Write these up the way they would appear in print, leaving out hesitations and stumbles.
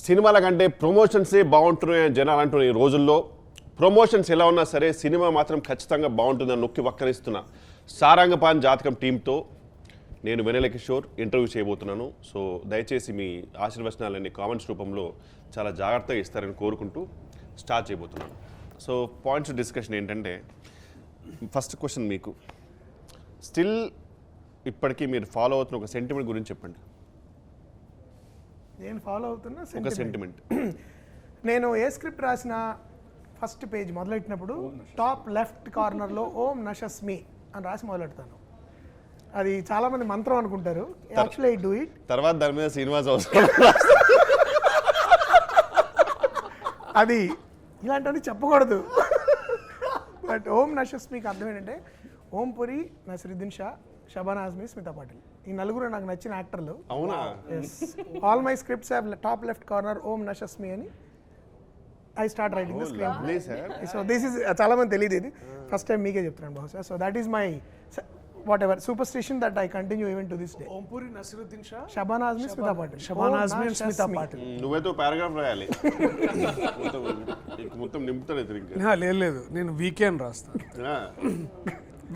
సినిమాల కంటే ప్రమోషన్సే బాగుంటున్నాయని జనాలు అంటున్న ఈ రోజుల్లో ప్రమోషన్స్ ఎలా ఉన్నా సరే సినిమా మాత్రం ఖచ్చితంగా బాగుంటుందని నొక్కి వక్కరిస్తున్న సారంగపాన్ జాతకం టీంతో నేను వెన్నెల కిషోర్ ఇంటర్వ్యూ చేయబోతున్నాను. సో దయచేసి మీ ఆశీర్వచనాలన్నీ కామెంట్స్ రూపంలో చాలా జాగ్రత్తగా ఇస్తారని కోరుకుంటూ స్టార్ట్ చేయబోతున్నాను. సో పాయింట్స్ డిస్కషన్ ఏంటంటే, ఫస్ట్ క్వశ్చన్ మీకు, స్టిల్ ఇప్పటికీ మీరు ఫాలో అవుతున్న ఒక సెంటిమెంట్ గురించి చెప్పండి. నేను ఫాలో అవుతున్న ఒక సెంటిమెంట్. నేను ఏ స్క్రిప్ట్ రాసిన ఫస్ట్ పేజ్ మొదలెట్టినప్పుడు టాప్ లెఫ్ట్ కార్నర్లో ఓం నశస్మి అని రాసి మొదలెడతాను. అది చాలా మంది మంత్రం అనుకుంటారు. Actually I do it. తర్వాత దాని మీద శ్రీనివాస్ అవసరం. అది ఇలాంటివన్నీ చెప్పకూడదు. బట్ ఓం నశస్మికి అర్థం ఏంటంటే ఓం పురి, నసిరుద్దీన్ షా, షబానా ఆజ్మీ, స్మితా పాటిల్, ఈ నలుగురు నాకు నచ్చిన యాక్టర్లు. అవునా? All my scripts have top left corner Om నశస్మి అని I start writing the script. So this is చాలా మంది తెలియదు, ఇది ఫస్ట్ టైం మీకే చెప్తున్నాను బహుశా. So that is my whatever superstition that I continue even to this day. Om Puri, Naseeruddin Shah, Shabana Azmi, Smita Patil. Shabana Azmi and Smita Patil. నువ్వేతో పారాగ్రాఫ్ రాయాలి, మొత్తం నింపుతాడు. లేదు, నేను వీకెండ్ రాస్తాను.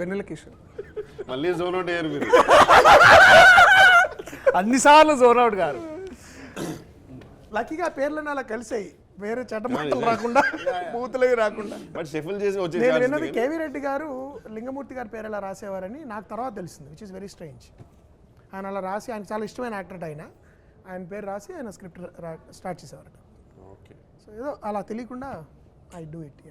వెన్నెల కిషోర్. మళ్ళీ జోన్ అవుట్ అయ్యారు మీరు. అన్నిసార్లు జోన్ అవుట్ గారు. లక్కీగా పేర్లను అలా కలిసాయి, వేరే చట్టమాటలు రాకుండా, బూతులవి రాకుండా. బట్ షెఫిల్ చేసి నేను విన్నది కేవీ రెడ్డి గారు లింగమూర్తి గారి పేరు ఎలా రాసేవారని నాకు తర్వాత తెలిసింది, విచ్ ఇస్ వెరీ స్ట్రేంజ్. ఆయన అలా రాసి, ఆయన చాలా ఇష్టమైన యాక్టర్ ఆయన పేరు రాసి ఆయన స్క్రిప్ట్ స్టార్ట్ చేసేవారట. ఓకే. సో ఏదో అలా తెలియకుండా ఐ డూ ఇట్.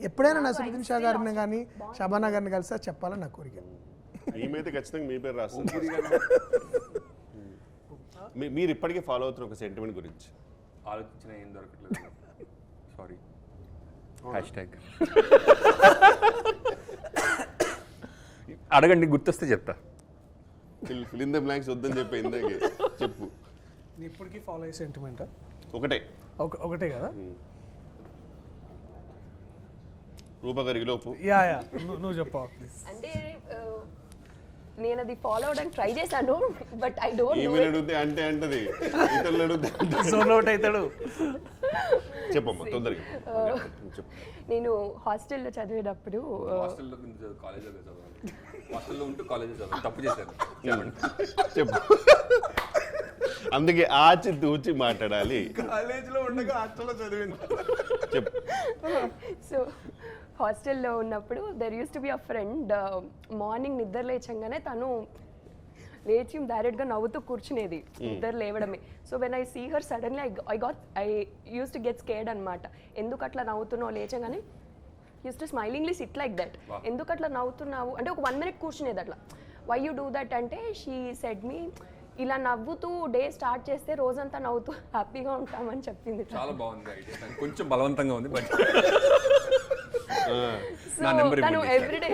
ఎప్పుడైనా నసిరుద్దీన్ షా గారిని కానీ షబానా గారిని కలిసి చెప్పాలని నా కోరిక. ఈమెయితే ఖచ్చితంగా మీ పేరు రాస్తుంది. మీరు ఇప్పటికే ఫాలో అవుతున్న ఒక సెంటిమెంట్ గురించి ఆలోచించిన ఏం దొరకట్లేదు. సారీ. హ్యాష్ట్యాగ్ అడగండి, గుర్తొస్తే చెప్తా. ఫిల్ ఇన్ ద బ్లాంక్స్ వద్దని చెప్పి ఇందాకే చెప్పు. నీ ఇప్పటికీ ఫాలో అయ్యే సెంటిమెంటా? ఒకటే కదా. రూపగరిగిలోపు నువ్వు చెప్పావు ప్లీజ్. అంటే నేను అది ఫాలో అవడానికి ట్రై చేశాను, బట్ ఐ డోంట్ నో. ఈమెన్ అడిగితే అంటే అంటది, ఇతరులు అడిగితే జోన్ అవుట్ అవుతాడు. చెప్పమ్మా తొందరగా చెప్పు. నేను హాస్టల్లో చదివేటప్పుడు హాస్టల్లో ఉంటూ కాలేజ్ చదివాను. తప్పు చేశాను. చెప్పు. అందుకే ఆచి తూచి మాట్లాడాలి. కాలేజీలో ఉండగా హాస్టల్లో చదివింది. చెప్పు. సో హాస్టల్లో ఉన్నప్పుడు there used to be a friend. Morning నిద్ర లేచంగానే తను లేచి డైరెక్ట్గా నవ్వుతూ కూర్చునేది, నిద్ర లేవడమే. So when I see her suddenly I used to get scared అనమాట. ఎందుకు అట్లా నవ్వుతున్నావు లేచంగానే, used to smilingly sit like that. ఎందుకు అట్లా నవ్వుతున్నావు అంటే ఒక 1 minute కూర్చునేది అట్లా. వై యూ డూ దట్ అంటే షీ సెడ్ మీ, ఇలా నవ్వుతూ డే స్టార్ట్ చేస్తే రోజంతా నవ్వుతూ హ్యాపీగా ఉంటామని చెప్పింది. చాలా బాగుంది ఐడియా, కొంచెం బలవంతంగా ఉంది. బట్ తను ఎవ్రీడే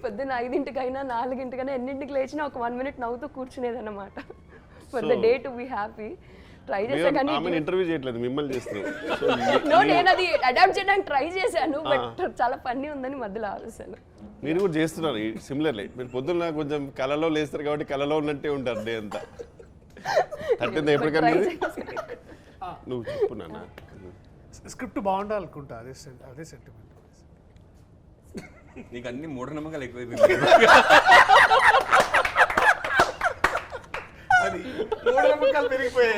పొద్దున్న 5ంటికైనా 4ంటికైనా ఎన్నింటికి లేచినా ఒక 1 minute నవ్వుతూ కూర్చునేది అన్నమాట. For the day to be happy. Try చేసా కానీ ఇంటర్వ్యూ చేయట్లేదు, మిమ్మల్ని చేస్తున్నాను. నేను అది అడాప్ట్ చేయడానికి ట్రై చేశాను, బట్ చాలా ఫన్నీ ఉందని మధ్యలో ఆలోచన. మీరు కూడా చేస్తున్నారు సిమిలర్లీ. మీరు పొద్దున్న కొంచెం కళలో లేస్తారు కాబట్టి కళలో ఉన్నట్టే ఉంటారు డే అంతా. తట్టింది ఎప్పటికన్నా నువ్వు చెప్పు నాన్న. స్క్రిప్ట్ బాగుండాలనుకుంటా, అదే సెంటిమెంట్. నీకు అన్ని మూఢనమ్మకాలు ఎక్కువైపోయింది.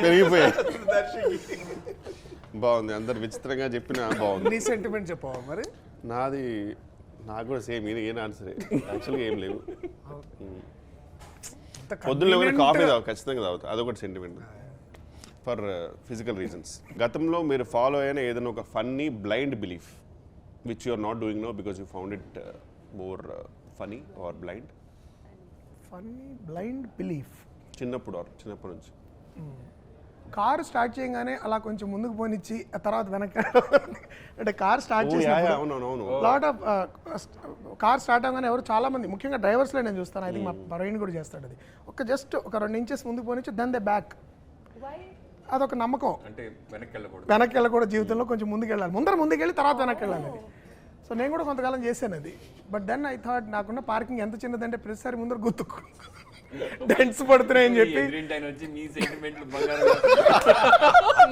పెరిగిపోయాయి. బాగుంది, అందరు విచిత్రంగా చెప్పిన బాగుంది. నీ సెంటిమెంట్ చెప్పవా మరి? నాకు కూడా సేమ్, ఏం ఆన్సర్ యాక్చువల్గా ఏం లేవు. పొద్దున్న కాఫీ ఖచ్చితంగా తాగుతా, అదొకటి సెంటిమెంట్ ఫర్ ఫిజికల్ రీజన్స్. గతంలో మీరు ఫాలో అయిన ఏదైనా ఒక funny blind belief which you are not doing now because you found it more funny or blind. Funny blind belief చిన్నప్పటి నుంచి కారు స్టార్ట్ చేయగానే అలా కొంచెం ముందుకు పోనిచ్చి ఆ తర్వాత వెనక్కి, అంటే కార్ స్టార్ట్ చేసి లాట్ ఆఫ్ కార్ స్టార్ట్ అవగానే ఎవరు చాలా మంది, ముఖ్యంగా డ్రైవర్స్లో నేను చూస్తాను, అది మా ప్రవీణ్ కూడా చేస్తాడు. అది జస్ట్ ఒక 2 inches ముందుకు పోనిచ్చి దెన్ దే బ్యాక్. అదొక నమ్మకం, అంటే వెనక్కి వెళ్ళకూడదు జీవితంలో, కొంచెం ముందుకు వెళ్ళాలి, ముందుకెళ్ళి తర్వాత వెనక్కి వెళ్ళాలి. సో నేను కూడా కొంతకాలం చేశాను అది. బట్ దెన్ ఐ థాట్ నాకున్న పార్కింగ్ ఎంత చిన్నదంటే ప్రతిసారి ముందర డెంట్స్ పడుతున్నాయని చెప్పి ఎదురింటి ఆయన వచ్చి మీ సెంటిమెంట్లు బంగారం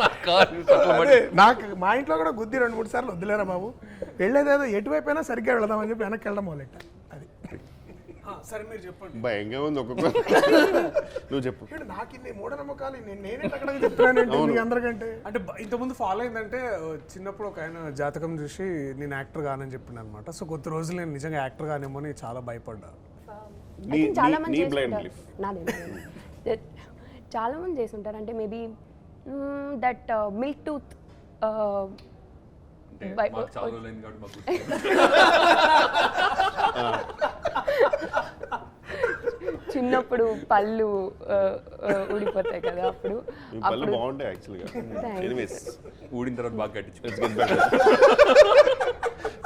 నా కారు అదే నాకు మా ఇంట్లో కూడా గుద్ది 2-3 సార్లు వద్దులేరా బాబు, వెళ్ళేదేదో ఎటువైపు అయినా సరిగ్గా వెళదామని చెప్పి వెనక్కి వెళ్ళడం మొదలెట్ట. అది సరే మీరు చెప్పండి. భయంగా ఉంది ఒక్కొక్క. నువ్వు చెప్పు. నాకు ఇన్ని మూఢనమ్మకాలు నేనే అక్కడ చెప్తున్నానంటే మీ అందరికంటే. అంటే ఇంతకుముందు ఫాలో అయిందంటే చిన్నప్పుడు ఒక ఆయన జాతకం చూసి నేను యాక్టర్ కానని చెప్పిండు అనమాట. సో కొద్ది రోజులు నేను నిజంగా యాక్టర్ కానేమో అని చాలా భయపడ్డా. చాలా మంది నీ blind చేస్తుంటారు. నాదే చాలా మంది చేస్తుంటారు. అంటే మేబీ దట్ మిల్క్ టూత్ మాకు చాలా రోజులైంది కాబట్టి మాకు చిన్నప్పుడు పళ్ళు ఊడిపోతాయి కదా, అప్పుడు ఈ పళ్ళు బాగుంటాయి యాక్చువల్గా. ఎనీవేస్ ఊడిన తర్వాత బాగా కట్టించు.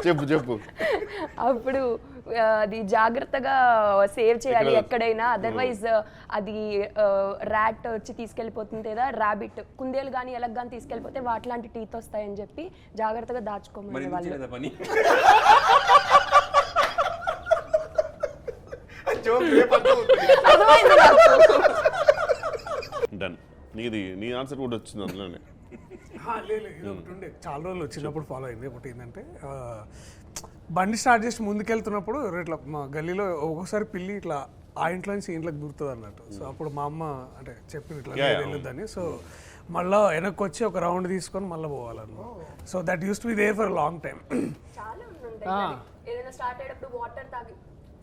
చెప్పు చెప్పు. అప్పుడు అది జాగ్రత్తగా సేవ్ చేయాలి ఎక్కడైనా, అదర్వైజ్ అది ర్యాట్ వచ్చి తీసుకెళ్ళిపోతుంది కదా, ర్యాబిట్ కుందేలు కానీ ఎలక్ కానీ తీసుకెళ్ళిపోతే వాటిలాంటి టీత్ వస్తాయని చెప్పి జాగ్రత్తగా దాచుకోమని వాళ్ళు. పని అర్థమైంది నాకు. డన్. నీ ఆన్సర్ కూడా వచ్చింది అందులోనే. లేదు ఇది ఒకటి ఉండే చాలా రోజులు చిన్నప్పుడు ఫాలో అయింది. ఒకటి ఏంటంటే బండి స్టార్ట్ చేసి ముందుకెళ్తున్నప్పుడు ఇట్లా మా గల్లీలో ఒక్కొక్కసారి పిల్లి ఇట్లా ఆ ఇంట్లో నుంచి ఇంట్లోకి దూరుతుంది అన్నట్టు. సో అప్పుడు మా అమ్మ అంటే చెప్పింది ఇట్లా వెళ్ళొద్దని. సో మళ్ళీ వెనక్కి వచ్చి ఒక రౌండ్ తీసుకొని మళ్ళీ పోవాలన్న. So that used to be there for long time. చాలా ఉంటాయి. ఏదైనా స్టార్ట్ అయ్యేటప్పుడు వాటర్ తాగి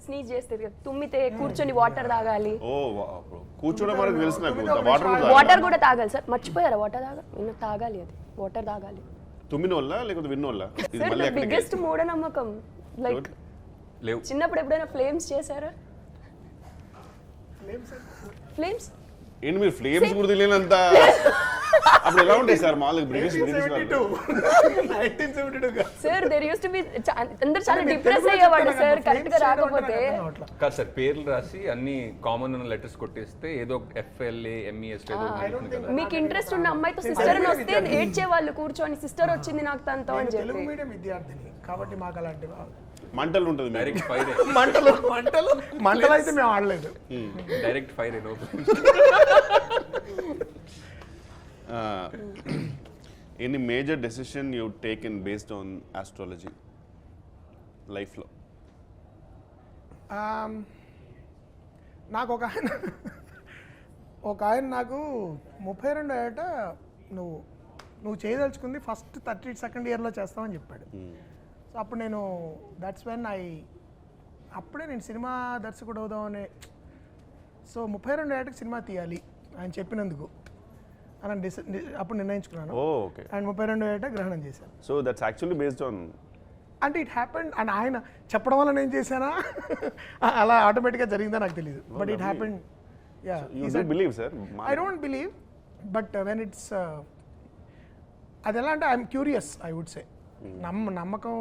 స్నీజ్ చేస్తారు కదా, తుమ్మితే కూర్చొని వాటర్ తాగాలి. ఓ కూర్చోడం వరకు తెలుసు నాకు. వాటర్ కూడా తాగాలి సార్, మర్చిపోయారా? వాటర్ తాగాలి, అది వాటర్ తాగాలి. తుమ్మిన వల్ల లేకపోతే విన్న వల్ల? ఇది సార్ మళ్ళీ బిగ్గెస్ట్ మూఢనమ్మకం. లైక్ లేవు. చిన్నప్పుడు ఎప్పుడైనా ఫ్లేమ్స్ చేశారా? ఫ్లేమ్స్ ఏంటి మీరు ఫ్లేమ్స్ కూడా తెలియనంత అప్పుడు ఎలా ఉంటాయి సార్ మామూలుగా British 1972 sir there used to be అందరూ చాలా డిప్రెస్ అయ్యేవాళ్ళు సార్ కరెక్ట్ గా రాకపోతే. కాదు సార్, పేర్లు రాసి అన్ని కామన్ ఉన్న లెటర్స్ కొట్టేస్తే ఏదో FLA MES మీకు ఇంట్రెస్ట్ ఉన్న అమ్మాయితో సిస్టర్ అని వస్తే ఏడ్చేవాళ్ళు కూర్చొని, సిస్టర్ వచ్చింది నాకు తనతో అని తెలుగు చెప్పి. మీడియం విద్యార్థిని కాబట్టి మాకు అలాంటి మంటలు ఉంటుంది మీకు. డైరెక్ట్ ఫైర్ మంటలు అయితే మేము ఆడలేదు. Direct fire any major decision you taken based on astrology లైఫ్లో? నాకు ఒక ఆయన నాకు 32 ఏట నువ్వు చేయదలుచుకుంది ఫస్ట్ 32nd ఇయర్లో చేస్తామని చెప్పాడు. సో అప్పుడు నేను దట్స్ వెన్ అప్పుడే నేను సినిమా దర్శకుడు అవుదామనే. సో 32 ఏటకి సినిమా తీయాలి ఆయన చెప్పినందుకు అని అప్పుడు నిర్ణయించుకున్నాను. ఓకే. అండ్ 32 ఏట గ్రహణం చేశాను. So that's actually based on అంటే ఇట్ హ్యాపెండ్. అండ్ ఆయన చెప్పడం వల్ల నేను చేశానా అలా ఆటోమేటిక్గా జరిగిందా నాకు తెలియదు. But it happened. Yeah believe sir? I don't believe, but when it's అది ఎలా అంటే I'm curious I would say. నమ్మకం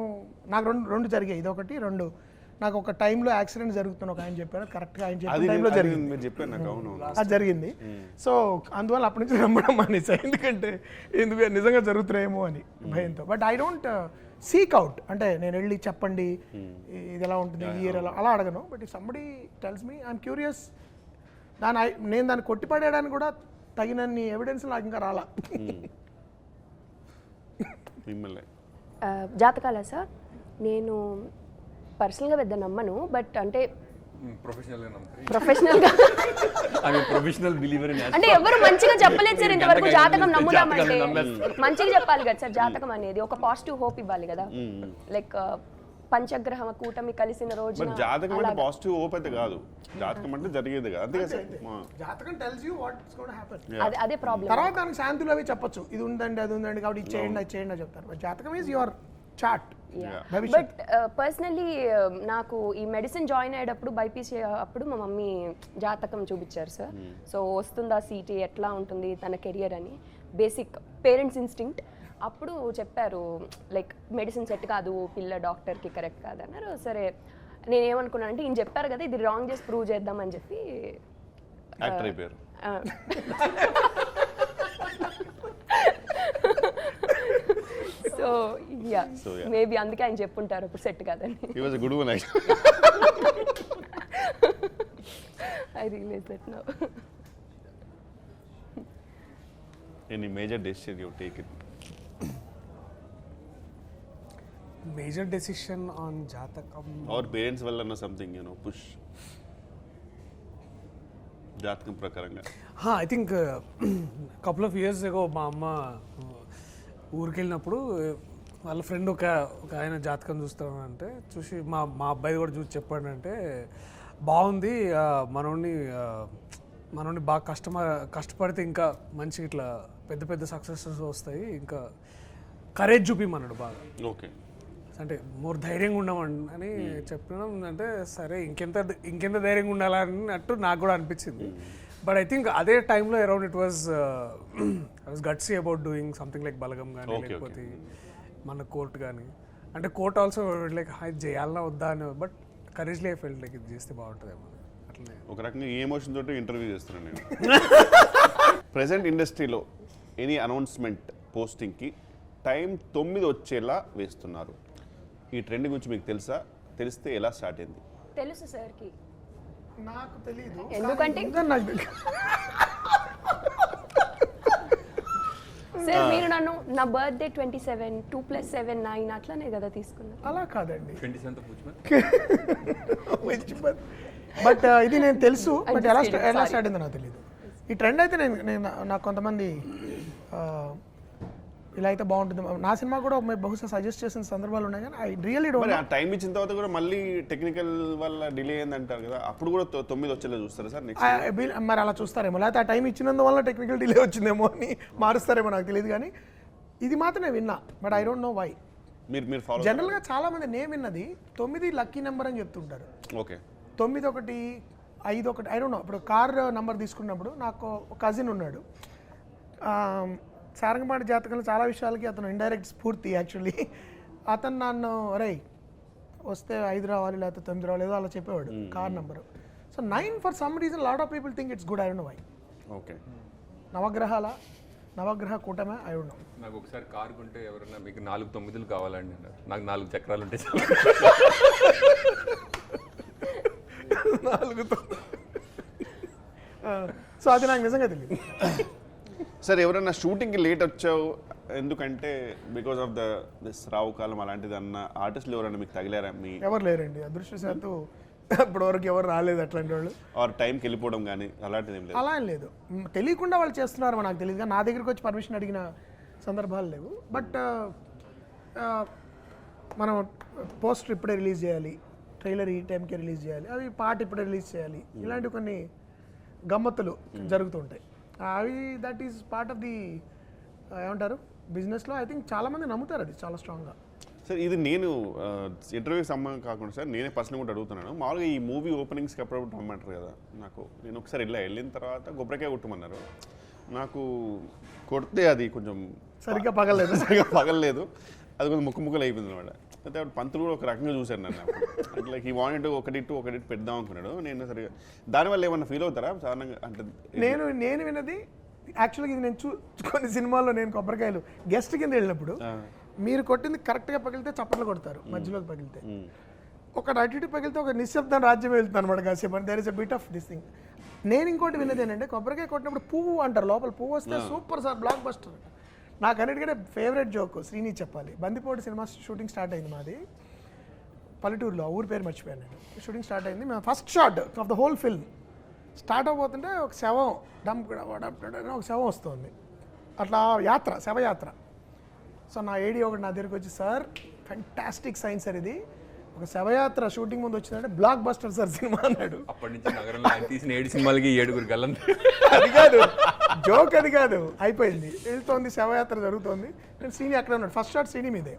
నాకు రెండు జరిగాయి. ఇదొకటి. 2 నాకు ఒక టైంలో యాక్సిడెంట్ జరుగుతున్న ఒక ఆయన చెప్పారు, కరెక్ట్గా ఆయన చెప్పిన టైంలో జరిగింది. మీరు చెప్పారు నాకు. అవును, అది జరిగింది. సో అందువల్ల అప్పటి నుంచి నమ్మడం మానేసా, ఎందుకంటే నిజంగా జరుగుతున్నాయేమో అని భయంతో. But I don't seek out. అంటే నేను వెళ్ళి చెప్పండి ఇది ఎలా ఉంటుంది ఈ ఇయర్ అలా అడగను. But if somebody tells me I'm curious. నేను దాన్ని కొట్టిపడేయడానికి కూడా తగినన్ని ఎవిడెన్స్ నాకు ఇంకా రాలా. మిమ్మల్ని జాతకాలా సార్? నేను పర్సనల్గా పెద్ద నమ్మను, బట్ అంటే ప్రొఫెషనల్గా ప్రొఫెషనల్ బిలీవర్ అంటే ఎవరు మంచిగా చెప్పలేదు సార్ ఇంతవరకు. జాతకం నమ్ముదామంటే మంచిగా చెప్పాలి కదా సార్. జాతకం అనేది ఒక పాజిటివ్ హోప్ ఇవ్వాలి కదా. లైక్ పంచగ్రహ కూటమి కలిసిన రోజు జాతకం అంటే పాజిటివ్ హోప్ అయితే కాదు. జాతకం అంటే జరిగేది కాదు, అంతే కదా. జాతకం tells you what is gonna happen. అదే ప్రాబ్లం. తర్వాత దానికి శాంతులు అవి చెప్పొచ్చు, ఇది ఉందండి అది ఉందండి కాబట్టి ఇది చేయండి అది చేయండి అని చెప్తారు. బట్ జాతకం is your chart. But personally నాకు ఈ మెడిసిన్ జాయిన్ అయ్యేటప్పుడు బైపీసీ అప్పుడు మా మమ్మీ జాతకం చూపించారు సార్. సో వస్తుందా సీటీ, ఎట్లా ఉంటుంది తన కెరియర్ అని, బేసిక్ పేరెంట్స్ ఇన్స్టింక్ట్. అప్పుడు చెప్పారు లైక్ మెడిసిన్ సెట్ కాదు, పిల్ల డాక్టర్కి కరెక్ట్ కాదు అన్నారు. సరే నేనేమనుకున్నాను అంటే ఈయన చెప్పారు కదా ఇది రాంగ్ చేసి ప్రూవ్ చేద్దామని చెప్పి యాక్టర్ అయిపోయారు. సో యా మేబీ అందుకే ఆయన చెప్పుంటారు ఇప్పుడు సెట్ కాదని. He was a good one actually. I realize that now. Any major decision you take it? Major decision on జాతకం ఆర్ పేరెంట్స్ వల్ల సంథింగ్ పుష్ జాతకం ప్రకారంగా? I think couple of years ago మా అమ్మ ఊరికి వెళ్ళినప్పుడు వాళ్ళ ఫ్రెండ్ ఒక ఆయన జాతకం చూస్తానంటే చూసి మా అబ్బాయి కూడా చూసి చెప్పాడంటే బాగుంది, మనోడిని బాగా కష్టపడితే ఇంకా మంచి ఇట్లా పెద్ద పెద్ద సక్సెసెస్ వస్తాయి, ఇంకా కరేజ్ చూపిమన్నాడు బాగా. ఓకే, అంటే మోర్ ధైర్యంగా ఉండమని చెప్పడం అంటే సరే ఇంకెంత ధైర్యంగా ఉండాలన్నట్టు నాకు కూడా అనిపించింది. బట్ ఐ థింక్ అదే టైంలో around I was gutsy about doing something like Balagam కానీ లేకపోతే మన కోర్ట్ కానీ, అంటే కోర్ట్ ఆల్సో లైక్ అది చేయాలన్నా వద్దా అని, బట్ కరేజ్లీ ఐ ఫెల్ట్ లైక్ ఇది చేస్తే బాగుంటుందేమో అట్లనే. ఒక రకంగా ఏ ఎమోషన్ తోటి ఇంటర్వ్యూ చేస్తున్నాను నేను. ప్రెసెంట్ ఇండస్ట్రీలో ఎనీ అనౌన్స్మెంట్ పోస్టింగ్కి టైం 9 వచ్చేలా వేస్తున్నారు. ఈ ట్రెండ్ గురించి మీకు తెలుసా? తెలిస్తే ఎలా స్టార్ట్ అయింది? తెలుసు సార్కి. నాకు తెలియదు ఎందుకంటే నాకు సార్ మీరు నన్ను నా బర్త్డే 27, 2 + 7 9 అట్లానే కదా తీసుకున్నారు. అలా కాదండి. 27th బట్ ఇది నేను తెలుసు, బట్ ఎలా స్టార్ట్ అయిందో నాకు తెలియదు. ఈ ట్రెండ్ అయితే నేను నాకు కొంతమంది ఇలా అయితే బాగుంటుంది, నా సినిమా కూడా బహుశా సజెస్ట్ చేసిన సందర్భాలు ఉన్నాయి, కానీ ఐ రియల్లీ డోంట్. మరి ఆ టైం ఇచ్చిన తర్వాత కూడా మళ్ళీ టెక్నికల్ వల్ల డిలే అయింది అంటారు కదా, అప్పుడు కూడా 9 వచ్చేలా చూస్తారా సార్ నెక్స్ట్? మరి అలా చూస్తారేమో, లేకపోతే ఆ టైం ఇచ్చినందువల్ల టెక్నికల్ డిలే వచ్చిందేమో అని మారుస్తారేమో, నాకు తెలియదు. కానీ ఇది మాత్రం నేను విన్నా, but I don't know why. మీరు ఫాలో జనరల్గా చాలా మంది నేను విన్నది 9 లక్కీ నెంబర్ అని చెప్తుంటారు. Okay, 9 1 5 1 I don't no. ఇప్పుడు కార్ నెంబర్ తీసుకున్నప్పుడు నాకు ఒక కజిన్ ఉన్నాడు, సారంగపాణి జాతకంలో చాలా విషయాలకి అతను ఇండైరెక్ట్ స్ఫూర్తి యాక్చువల్లీ. అతను నన్ను అరే వస్తే 5 రావాలి లేకపోతే 9 రావాలి ఏదో అలా చెప్పేవాడు car number. So 9 for some reason lot of people think it's good, I don't know why. Okay, నవగ్రహ కూటమే, ఐ డోంట్ నో. నాకు ఒకసారి కార్ కొంటే ఎవరన్నా మీకు 4 9లు కావాలండి అన్నారు, నాకు 4 చక్రాలు ఉంటే సో అది నాకు నిజంగా తెలియదు. సార్ ఎవరైనా షూటింగ్కి లేట్ వచ్చావు ఎందుకంటే బికాస్ ఆఫ్ దిస్ రావు కాలం అలాంటిది అన్న ఆర్టిస్టులు ఎవరైనా మీకు తగిలారా? మీ ఎవరు లేరండి, అదృష్టశాత్తు ఇప్పటివరకు ఎవరు రాలేదు అట్లాంటి వాళ్ళు. ఆర్ టైంకి వెళ్ళిపోవడం కానీ అలాంటిది ఏం లేదు? అలా ఏం లేదు, తెలియకుండా వాళ్ళు చేస్తున్నారు నాకు తెలియదు, కానీ నా దగ్గరికి వచ్చి పర్మిషన్ అడిగిన సందర్భాలు లేవు. బట్ మనం పోస్టర్ ఇప్పుడే రిలీజ్ చేయాలి, ట్రైలర్ ఈ టైంకి రిలీజ్ చేయాలి, అవి పాట ఇప్పుడే రిలీజ్ చేయాలి, ఇలాంటి కొన్ని గమ్మత్తులు జరుగుతుంటాయి. అవి that is part of the ఏమంటారు బిజినెస్లో. ఐ థింక్ చాలామంది నమ్ముతారు అది చాలా స్ట్రాంగ్గా. సార్ ఇది నేను ఇంటర్వ్యూకి సంబంధం కాకుండా సార్ నేనే పర్సనల్ కూడా అడుగుతున్నాను. మామూలుగా ఈ మూవీ ఓపెనింగ్స్కి అప్పుడప్పుడు రమ్మంటారు కదా, నేను ఒకసారి వెళ్ళిన తర్వాత కొబ్బరికాయ కొట్టమన్నారు. నాకు కొడితే అది కొంచెం సరిగ్గా పగలలేదు, అది కొంచెం ముక్కలు అయిపోయింది అనమాట. అయితే పంతులు కూడా ఒక రకంగా చూశారు నన్ను, అంటే లైక్ ఈ వాంటెడ్ ఒకటి పెడదాం అనుకున్నాడు. నేను సరిగా దానివల్ల ఏమన్నా ఫీల్ అవుతారా సాధారణంగా? అంటే నేను విన్నది యాక్చువల్గా ఇది నేను కొన్ని సినిమాల్లో నేను కొబ్బరికాయలు గెస్ట్ కింద వెళ్ళినప్పుడు మీరు కొట్టింది కరెక్ట్గా పగిలితే చప్పట్లు కొడతారు, మధ్యలోకి పగిలితే ఒక అటు పగిలితే ఒక నిశ్శబ్దం రాజ్యం వెళ్తుంది అనమాట కాసేపు. There is a bit of this thing. నేను ఇంకోటి విన్నది ఏంటంటే కొబ్బరికాయ కొట్టినప్పుడు పువ్వు అంటారు, లోపల పువ్వు వస్తే సూపర్ సార్ బ్లాక్ బస్టర్. నాకు అన్నిటికంటే ఫేవరెట్ జోక్ శ్రీని చెప్పాలి. బందిపోటు సినిమా షూటింగ్ స్టార్ట్ అయింది మాది పల్లెటూరులో, ఆ ఊరి పేరు మర్చిపోయాను నేను. షూటింగ్ స్టార్ట్ అయింది, మేము first shot of the whole film start అవబోతుంటే ఒక శవం డంప్ ఒక శవం వస్తుంది, అట్లా శవయాత్ర. సో నా ఏడీ ఒకటి నా దగ్గరికి వచ్చి, సార్ ఫ్యాంటాస్టిక్ సైన్స్ సార్, ఇది ఒక శవయాత్ర షూటింగ్ ముందు వచ్చిందంటే బ్లాక్ బస్టర్ సార్ సినిమా అన్నాడు. అప్పటి నుంచి నగరంలో ఆయన తీసిన 7 సినిమాలకి 7 గల్లం. అది కాదు జోక్, అది కాదు, అయిపోయింది. వెళ్తోంది శవయాత్ర జరుగుతోంది, నేను శ్రీని అక్కడ ఉన్నాడు. ఫస్ట్ షాట్ శ్రీని మీదే.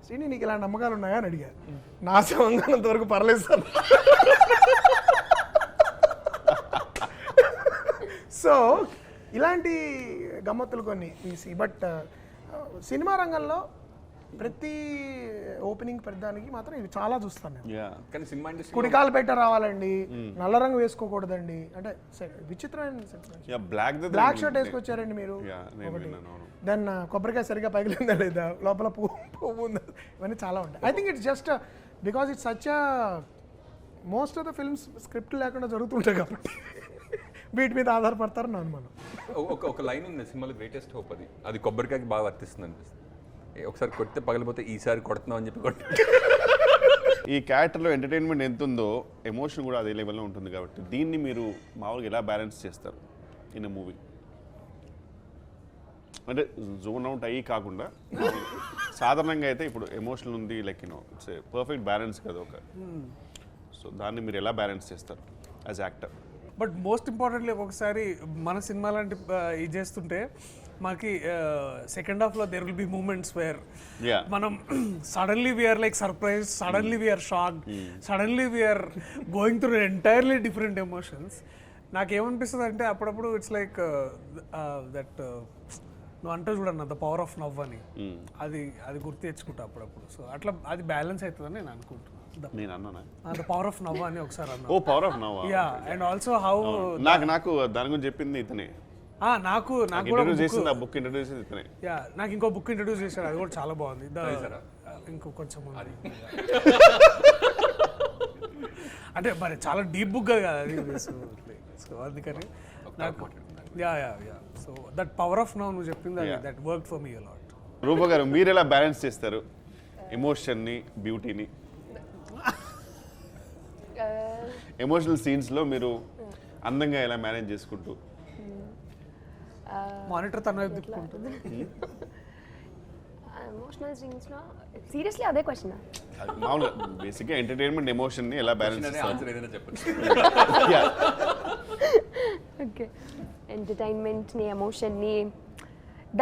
శ్రీని నీకు ఇలాంటి నమ్మకాలు ఉన్నాయా అని అడిగారు. నా శవంగా అంతవరకు పర్లేదు సార్. సో ఇలాంటి గమ్మత్తులు కొన్ని తీసి, బట్ సినిమా రంగంలో ప్రతి ఓపెనింగ్ పెద్దదానికి మాత్రం ఇవి చాలా చూస్తాను నేను. కానీ సినిమా ఇండస్ట్రీ కుడికాలు పెట్ట రావాలండి, నల్ల రంగు వేసుకోకూడదండి, అంటే విచిత్రమైన బ్లాక్ షర్ట్ వేసుకొచ్చారండి మీరు. దెన్ కొబ్బరికాయ సరిగా పగిలిందా లేదా, లోపల పువ్వు ఉందా, ఇవన్నీ చాలా ఉంటాయి. I think it's just because it's such most of the films script లేకుండా జరుగుతుంటాయి కాబట్టి వీటి మీద ఆధారపడతారు నా అనుమానం. ఒక లైన్ ఉంది సినిమాలో గ్రేటెస్ట్ హోప్, అది కొబ్బరికాయకి బాగా వర్తిస్తుంది అనిపిస్తుంది. ఒకసారి కొడితే పగిలిపోతే ఈసారి కొడుతున్నాం అని చెప్పి కొట్టి ఈ క్యారెక్టర్లో ఎంటర్టైన్మెంట్ ఎంత ఉందో ఎమోషన్ కూడా అదే లెవెల్లో ఉంటుంది కాబట్టి దీన్ని మీరు మామూలుగా ఎలా బ్యాలెన్స్ చేస్తారు ఇన్ మూవీ? అంటే జోన్ అవుట్ అయ్యి కాకుండా సాధారణంగా అయితే ఇప్పుడు ఎమోషనల్ ఉంది, లైక్ ఇట్స్ పర్ఫెక్ట్ బ్యాలెన్స్ కదా ఒక. సో దాన్ని మీరు ఎలా బ్యాలెన్స్ చేస్తారు as actor? But most importantly ఒకసారి మన సినిమా లాంటి ఇది చేస్తుంటే మనకి సెకండ్ హాఫ్లో there will be moments where Yeah. మనం suddenly we're like surprise, suddenly we're shock, suddenly we're going through entirely different emotions. నాకేమనిపిస్తుంది అంటే అప్పుడప్పుడు ఇట్స్ లైక్ దట్ నువ్వు అంటే చూడన్న ద పవర్ ఆఫ్ నవ్ అని, అది గుర్తు తెచ్చుకుంటా అప్పుడప్పుడు. సో అట్లా అది బ్యాలెన్స్ అవుతుందని నేను అనుకుంటున్నాను. నేను అన్నానా? ద పవర్ ఆఫ్ నవ్ అని ఒకసారి అన్నా. Oh power of now. Yeah, and also how నాకు దాని గురించి చెప్పింది ఇతనే. నాకు కూడా ఇంట్రడ్యూస్ చేసింది, ఆ బుక్ ఇంట్రడ్యూస్ చేసింది ఇతనే. యా, నాకు ఇంకో బుక్ ఇంట్రడ్యూస్ చేశాడు, అది కూడా చాలా బాగుంది. ఇంకో కొంచెం అంటే మరి చాలా డీప్ బుక్ కదా అది. సో అందుకని నాకు yeah so that power of now నువ్వు చెప్పింది that work for me a lot. Rupa గారు, మీరు ఎలా బ్యాలెన్స్ చేస్తారు ఎమోషన్ని, బ్యూటీని? ఎమోషనల్ సీన్స్లో మీరు అందంగా ఎలా మేనేజ్ చేసుకుంటూ? మానిటర్ తన వైపు తిప్పుకుంటుంది. ఎమోషనల్ సీన్స్లో సీరియస్లీ అదే క్వశ్చన్. మామూలుగా బేసిక్గా ఎంటర్టైన్మెంట్ ఎమోషన్ని ఎలా బ్యాలెన్స్ చేస్తారు? ఆన్సర్ ఏదైనా చెప్పచ్చు. ఓకే, ఎంటర్టైన్మెంట్ని, ఎమోషన్ని,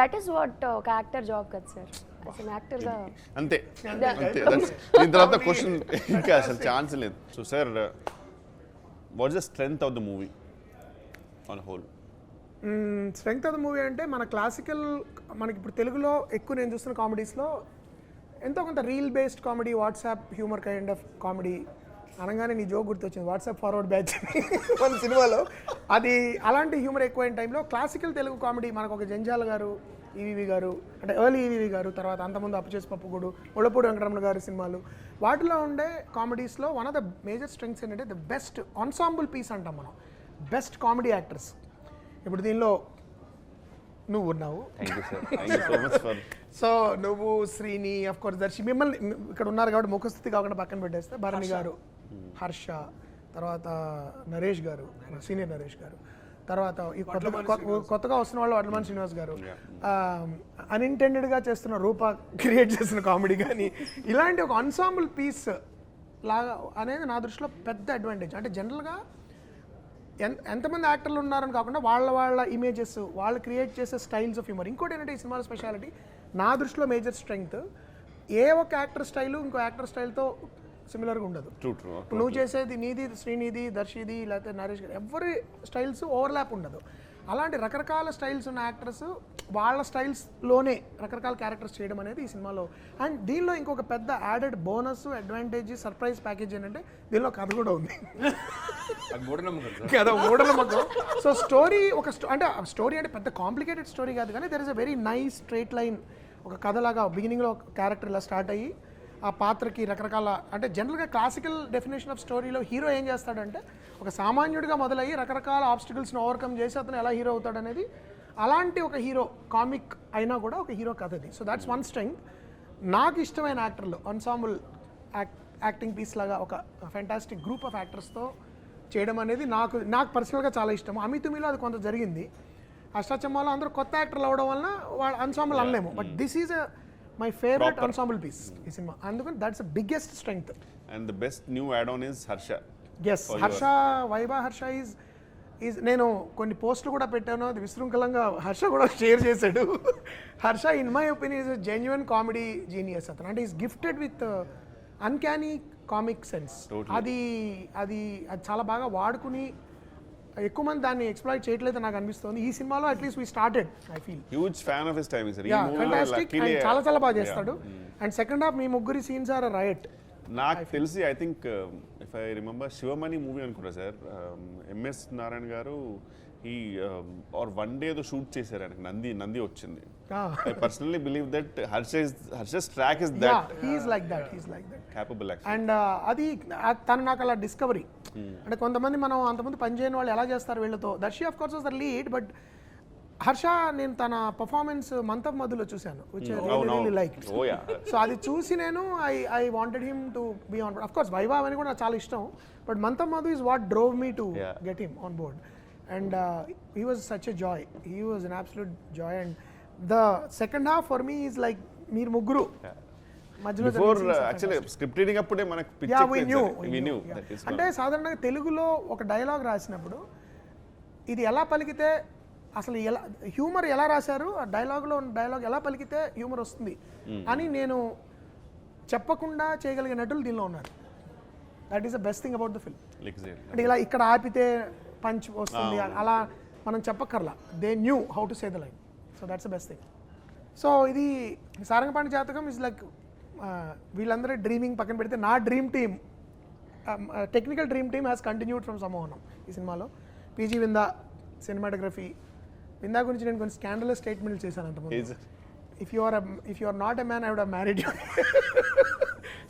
దట్ ఈస్ వాట్ ఒక యాక్టర్ జాబ్ కదా సార్. అసలు యాక్టర్గా అంతే. దీని తర్వాత క్వశ్చన్ ఇంకా అసలు ఛాన్స్ లేదు. So sir, what is the strength of the movie on whole? Strength of the movie అంటే మన క్లాసికల్, మనకి ఇప్పుడు తెలుగులో ఎక్కువ నేను చూస్తున్న కామెడీస్లో ఎంతో కొంత reel based comedy, WhatsApp humour kind of comedy అనగానే నీ జోక్ గుర్తొచ్చింది, వాట్సాప్ ఫార్వర్డ్ బ్యాచ్ మన సినిమాలో. అది అలాంటి హ్యూమర్ ఎక్కువైన టైంలో క్లాసికల్ తెలుగు కామెడీ మనకు ఒక జంజాల గారు, ఈవీవి గారు, అంటే ఎర్లీ ఈవీవి గారు, తర్వాత అంతకుముందు అప్పచేసి పప్పుగూడు, ఒళ్ళపూడి వెంకటరమణ గారి సినిమాలు, వాటిలో ఉండే కామెడీస్లో one of the major strengths ఏంటంటే ద బెస్ట్ ఆన్సాంబుల్ పీస్ అంటాం మనం, బెస్ట్ కామెడీ యాక్టర్స్. ఇప్పుడు దీనిలో నువ్వు ఉన్నావు, సో నువ్వు, శ్రీని, అఫ్ కోర్స్ దర్శి, మిమ్మల్ని ఇక్కడ ఉన్నారు కాబట్టి ముఖస్థితి కాకుండా పక్కన పెట్టేస్తే భరణి గారు, హర్ష, తర్వాత నరేష్ గారు, సీనియర్ నరేష్ గారు, తర్వాత ఈ కొత్తగా వస్తున్న వాళ్ళు వడ్లమాన్ శ్రీనివాస్ గారు, అన్ఇంటెండెడ్గా చేస్తున్న రూప క్రియేట్ చేసిన కామెడీ కానీ, ఇలాంటి ఒక అన్సాంబుల్ పీస్ లాగా అనేది నా దృష్టిలో పెద్ద అడ్వాంటేజ్. అంటే జనరల్గా ఎంతమంది యాక్టర్లు ఉన్నారని కాకుండా వాళ్ళ ఇమేజెస్, వాళ్ళు క్రియేట్ చేసే స్టైల్స్ ఆఫ్ హ్యూమర్. ఇంకోటి ఏంటంటే ఈ సినిమాలో స్పెషాలిటీ నా దృష్టిలో మేజర్ స్ట్రెంగ్త్, ఏ ఒక యాక్టర్ స్టైలు ఇంకో యాక్టర్ స్టైల్తో సిమిలర్గా ఉండదు. నువ్వు చేసేది నీది, శ్రీనిధి, దర్శిది, లేకపోతే నరేష్ గారు, ఎవరి స్టైల్స్ ఓవర్లాప్ ఉండదు. అలాంటి రకరకాల స్టైల్స్ ఉన్న యాక్టర్స్ వాళ్ళ స్టైల్స్లోనే రకరకాల క్యారెక్టర్స్ చేయడం అనేది ఈ సినిమాలో. అండ్ దీనిలో ఇంకొక పెద్ద added bonus, advantage, surprise package ఏంటంటే దీనిలో కథ కూడా ఉంది. కథ మూఢనమ్మకం. సో స్టోరీ అంటే స్టోరీ అంటే పెద్ద కాంప్లికేటెడ్ స్టోరీ కాదు, కానీ there is a very nice straight line. ఒక కథలాగా బిగినింగ్లో క్యారెక్టర్ ఇలా స్టార్ట్ అయ్యి ఆ పాత్రకి రకరకాల, అంటే జనరల్గా క్లాసికల్ డెఫినేషన్ ఆఫ్ స్టోరీలో హీరో ఏం చేస్తాడంటే ఒక సామాన్యుడిగా మొదలయ్యి రకరకాల ఆబ్స్టికల్స్ని ఓవర్కమ్ చేసి అతను ఎలా హీరో అవుతాడనేది, అలాంటి ఒక హీరో కామిక్ అయినా కూడా ఒక హీరో కథ అది. So that's one strength. నాకు ఇష్టమైన యాక్టర్లు ఎన్సాంబుల్ యాక్టింగ్ పీస్ లాగా ఒక ఫెంటాస్టిక్ గ్రూప్ ఆఫ్ యాక్టర్స్తో చేయడం అనేది నాకు పర్సనల్గా చాలా ఇష్టం. అమితుమిలో అది కొంత జరిగింది. అష్టాచమ్మాలో అందరూ కొత్త యాక్టర్లు అవడం వలన వాళ్ళ ఎన్సాంబుల్ అనలేము, but this is my favourite ensemble piece ఈ సినిమా. అందుకని that's biggest strength. And the best new add on is Harsha. Yes, Harsha, viva Harsha is నేను కొన్ని పోస్టులు కూడా పెట్టాను, అది విశృంఖలంగా హర్ష కూడా షేర్ చేశాడు. Harsha in my opinion is genuine comedy genius అతను. అంటే is gifted with అన్క్యానీ comic sense. అది చాలా బాగా వాడుకుని ఎక్కువ మంది దాన్ని ఎక్స్ప్లాయిట్ చేయట్లేదు నాకు అనిపిస్తుంది. ఈ సినిమాలో at least we started, I feel huge fan of his timing sir. Fantastic, చాలా బాగా చేస్తాడు. అండ్ సెకండ్ హాఫ్ మీ ముగ్గురి సీన్స్ ఆర్ రైట్. నాకు తెలిసి I think if I remember Sivamani movie అనుకుంటా సార్, ఎంఎస్ నారాయణ గారు ఈ ఆర్ వన్ డే ఏదో షూట్ చేశారు ఆయనకి, నంది వచ్చింది. Ah. I personally believe that Harsha's track is Yeah, that he's like that. He's like that. Capable and అది తను నాకు అలా డిస్కవరీ. అంటే కొంతమంది మనం అంతమంది పనిచేయని వాళ్ళు ఎలా చేస్తారు వీళ్ళతో. Darshi of course was the lead, but Harsha నేను తన పర్ఫార్మెన్స్ మంత్ ఆఫ్ మధులో చూశాను, which really like. Oh yeah, so అది చూసి నేను I wanted him to be on board. Of course Viva అని కూడా నాకు చాలా ఇష్టం, but month of Madhu is what drove me to Yeah. Get him on board. And he was such a joy, he was an absolute joy. And the second half for me is like మీరు ముగ్గురు మధ్యలో before actually script reading అప్పుడే మనకు Yeah, we knew. That is అంటే సాధారణంగా తెలుగులో ఒక dialogue రాసినప్పుడు ఇది ఎలా పలికితే అసలు ఎలా హ్యూమర్ ఎలా రాశారు, ఆ డైలాగ్లో ఉన్న డైలాగ్ ఎలా పలికితే హ్యూమర్ వస్తుంది అని నేను చెప్పకుండా చేయగలిగే నటులు దీనిలో ఉన్నారు. That is the best thing about the film. అంటే ఇలా ఇక్కడ ఆపితే పంచ్ వస్తుంది అలా మనం చెప్పక్కర్లా. They knew how to say the line. So that's the best thing. So ఇది సారంగపాణి జాతకం ఇస్ లైక్ వీళ్ళందరూ డ్రీమింగ్ పక్కన పెడితే నా dream team, technical dream team has continued from Sammohanam ఈ సినిమాలో. PG విందా cinematography. విందా గురించి నేను కొన్ని స్కాండలస్ స్టేట్మెంట్లు చేశాను అంతకుముందు. If you are not a man I would have married you.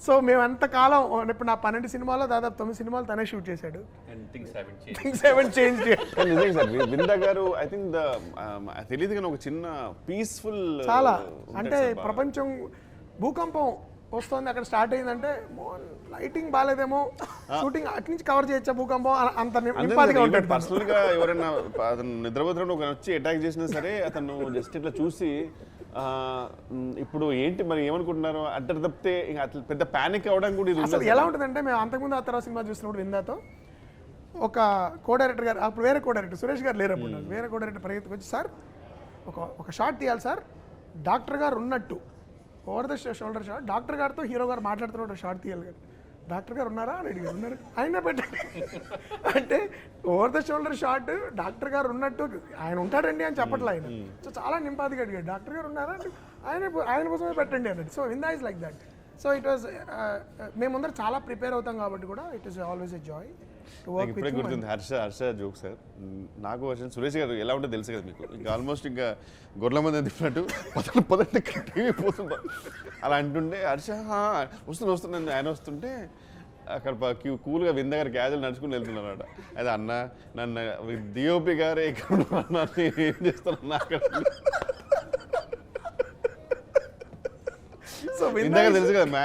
So మేము అంతకాలం ఇప్పుడు నా 12 సినిమాలో దాదాపు 9 సినిమాలు తనే షూట్ చేశాడు. Things haven't changed. నిజంగా సార్ విందా గారు ఐ థింక్ తెలియదు కానీ ఒక చిన్న పీస్ఫుల్ చాలా అంటే ప్రపంచం భూకంపం వస్తుంది అక్కడ స్టార్ట్ అయిందంటే లైటింగ్ బాగాలేదేమో, షూటింగ్ అటు నుంచి కవర్ చేయొచ్చా భూకంపం అంత నింపాదిగా ఉంటాడు. పర్సనల్ గా ఎవరైనా అతను నిద్రపోతున్నప్పుడు ఒక వచ్చి అటాక్ చేసినా సరే అతను జస్ట్ ఇట్లా చూసి ఇప్పుడు ఏంటి మరి ఏమనుకుంటున్నారు అంటారు తప్పితే ఇంకా అట్లా పెద్ద ప్యానిక్ అవ్వడం కూడా ఇది అసలు ఎలా ఉంటుందంటే మేము అంతకుముందు ఆ తర్వాత సినిమా చూసినప్పుడు విందాతో ఒక కో డైరెక్టర్ గారు, అప్పుడు వేరే కో డైరెక్టర్ సురేష్ గారు లేరు అప్పుడు, వేరే కో డైరెక్టర్ పరిగెత్తుకు వచ్చి సార్ ఒక షాట్ తీయాలి సార్, డాక్టర్ గారు ఉన్నట్టు over the shoulder shot, doctor గారితో హీరో గారు మాట్లాడుతున్న షాట్ తీయాలి గారు. డాక్టర్ గారు ఉన్నారా అని అడిగారు. ఉన్నారు. అయినా పెట్టండి అంటే over the shoulder shot doctor గారు ఉన్నట్టు ఆయన ఉంటాడండి అని చెప్పట్లే ఆయన. సో చాలా నింపాదిగా అడిగాడు డాక్టర్ గారు ఉన్నారా అంటే ఆయన కోసమే పెట్టండి అన్నట్టు. So Vinda is like that. So it was మేమందరం చాలా ప్రిపేర్ అవుతాం కాబట్టి కూడా it is always a joy to work ఇప్పుడే విత్. గుర్తుంది హర్ష జోక్ సార్. నాకు వర్షన్ సురేష్ గారు ఎలా ఉంటుందో తెలుసు కదా మీకు, ఇంకా ఆల్మోస్ట్ ఇంకా గొర్రెల మంది తిప్పినట్టు పొదటి టీవీ పోతుందా అలా అంటుండే హర్ష వస్తుంది ఆయన వస్తుంటే అక్కడ కూల్గా వింద గారు క్యాజువల్ నడుచుకుని వెళ్తున్నారట. అదే అన్న నన్ను డిఓపి గారే ఇక్కడ నన్ను ఏం చేస్తాను అక్కడ. సో ఇందాక తెలుసు కదా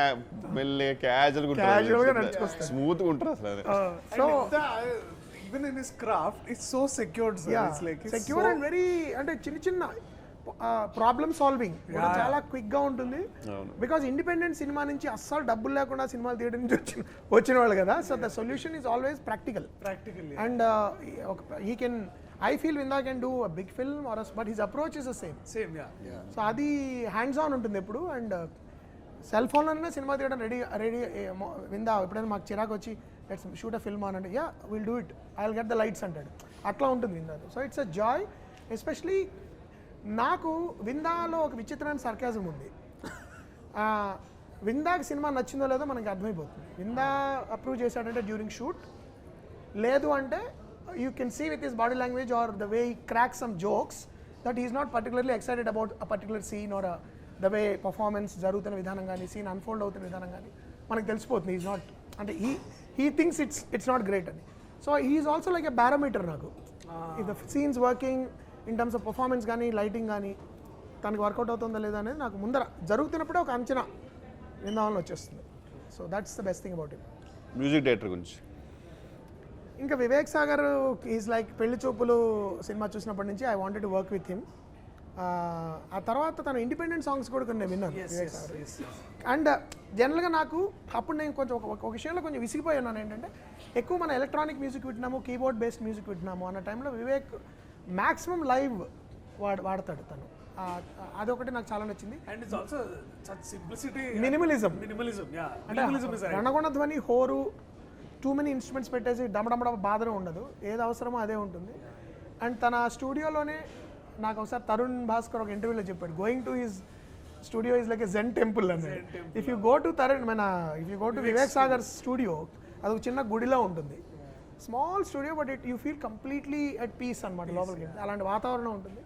మెల్లగా క్యాజువల్గా Casual గా ఉంటారు, నడుచుకొస్తారు. స్మూత్గా ఉంటారు అసలు అది. So even in his craft it's so secured, sir. It's like it's secure and very అంటే చిన్న ప్రాబ్లమ్ సాల్వింగ్ చాలా క్విక్ గా ఉంటుంది. బికాజ్ ఇండిపెండెంట్ సినిమా నుంచి అస్సలు డబ్బులు లేకుండా సినిమాలు తీయడం నుంచి వచ్చిన వాళ్ళు కదా. So the solution is always practical. And he can I feel Vinda can do a big film are but his approach is the same. So అది హ్యాండ్స్ ఆన్ ఉంటుంది ఎప్పుడు. అండ్ సెల్ ఫోన్లోనే సినిమా తీయడం రెడీ విందా ఎప్పుడైనా మాకు చిరాకు వచ్చి లెట్స్ షూట్ అ ఫిల్మ్ అని అంటే yeah will do it, I will get the lights అంటాడు. అట్లా ఉంటుంది Vinda. So it's a joy. Especially నాకు విందాలో ఒక విచిత్రమైన సర్కాజం ఉంది. విందాకి సినిమా నచ్చిందో లేదో మనకి అర్థమైపోతుంది. విందా అప్రూవ్ చేశాడంటే డ్యూరింగ్ షూట్, లేదు అంటే you can see with his body language or the way he crack some jokes that is not particularly excited about a particular scene or the way performance జరుగుతున్న విధానం కానీ సీన్ అన్ఫోల్డ్ అవుతున్న విధానం కానీ మనకు తెలిసిపోతుంది. ఈజ్ నాట్ అంటే he thinks it's not great అని. So he's also like a barometer నాకు. If the scenes working in terms of performance కానీ లైటింగ్ కానీ తనకి వర్కౌట్ అవుతుందా లేదా అనేది నాకు ముందర జరుగుతున్నప్పుడే ఒక అంచనా విందావనంలో వచ్చేస్తుంది. So that's the best thing about it. Music director గురించి ఇంకా వివేక్ సాగర్ ఈజ్ లైక్ పెళ్లి చూపులు సినిమా చూసినప్పటి నుంచి I wanted to work with him. ఆ తర్వాత తను ఇండిపెండెంట్ సాంగ్స్ కూడా కొన్ని విన్నాను వివేక్ సాగర్. అండ్ జనరల్గా నాకు అప్పుడు నేను కొంచెం ఒక విషయంలో కొంచెం విసిగిపోయి ఉన్నాను. ఏంటంటే ఎక్కువ మన ఎలక్ట్రానిక్ మ్యూజిక్ వింటున్నాము, కీబోర్డ్ బేస్డ్ మ్యూజిక్ వింటున్నాము అన్న టైంలో వివేక్ మ్యాక్సిమం లైవ్ వాడతాడు తను. అదొకటి నాకు చాలా నచ్చింది. and it's also such simplicity, minimalism yeah, అంటే రణగొండ ధ్వని హోరు టూ మెనీ ఇన్స్ట్రుమెంట్స్ పెట్టేసి డమడమడ బాధనే ఉండదు, ఏది అవసరమో అదే ఉంటుంది. అండ్ తన స్టూడియోలోనే నాకు ఒకసారి తరుణ్ భాస్కర్ ఒక ఇంటర్వ్యూలో చెప్పాడు, going to his studio is like a zen temple అన్నాడు. If you go to Vivek Sagar studio అది ఒక చిన్న గుడిలో ఉంటుంది. Small studio but you feel completely at peace అనమాట లోపలికి వెళ్తే. అలాంటి వాతావరణం ఉంటుంది.